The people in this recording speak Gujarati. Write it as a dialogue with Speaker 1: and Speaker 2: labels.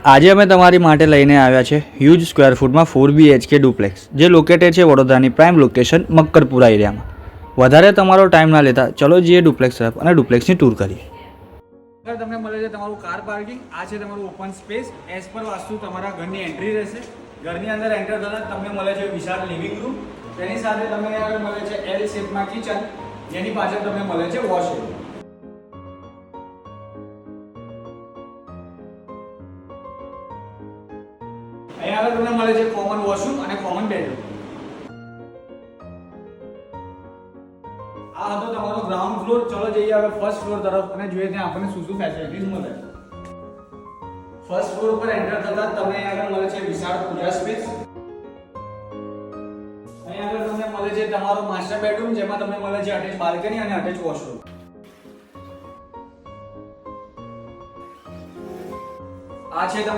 Speaker 1: આજે અમે તમારી માટે લઈને આવ્યા છે હ્યુજ સ્ક્વેર ફૂટમાં 4 BHK ડુપ્લેક્સ જે લોકેટેડ છે વડોદરાની પ્રાઇમ લોકેશન મક્કરપુરા એરિયામાં. વધારે તમારો ટાઈમ ના લેતા ચલો જઈએ ડુપ્લેક્સ તરફ અને ડુપ્લેક્સની ટૂર કરીએ. તમને મળે છે તમારું કાર પાર્કિંગ. આ છે તમારું open space. As per vastu તમારા ઘરની એન્ટ્રી રહેશે. ઘરની અંદર એન્ટર થતાં તમને મળે છે વિશાળ લિવિંગ રૂમ. તેની સાથે તમને આગળ મળે છે એલ શેપમાં કિચન, જેની પાછળ તમને મળે છે વોશરૂમ. અહીંયા આગળ તમને મળે છે કોમન વોશરૂમ અને કોમન બેડરૂમ. આ હતો તમારો ગ્રાઉન્ડ ફ્લોર. ચલો જઈએ હવે ફર્સ્ટ ફ્લોર તરફ અને જોઈએ ત્યાં આપણને શું શું ફેસિલિટીઝ મળે. ફર્સ્ટ ફ્લોર પર એન્ટર થતાં તમને આગળ મળે છે વિશાળ પૂજા સ્પેસ. અહીંયા આગળ તમને મળે છે તમારો માસ્ટર બેડરૂમ, જેમાં તમને મળે છે અટેચ બાલ્કની અને અટેચ વોશરૂમ. આ છે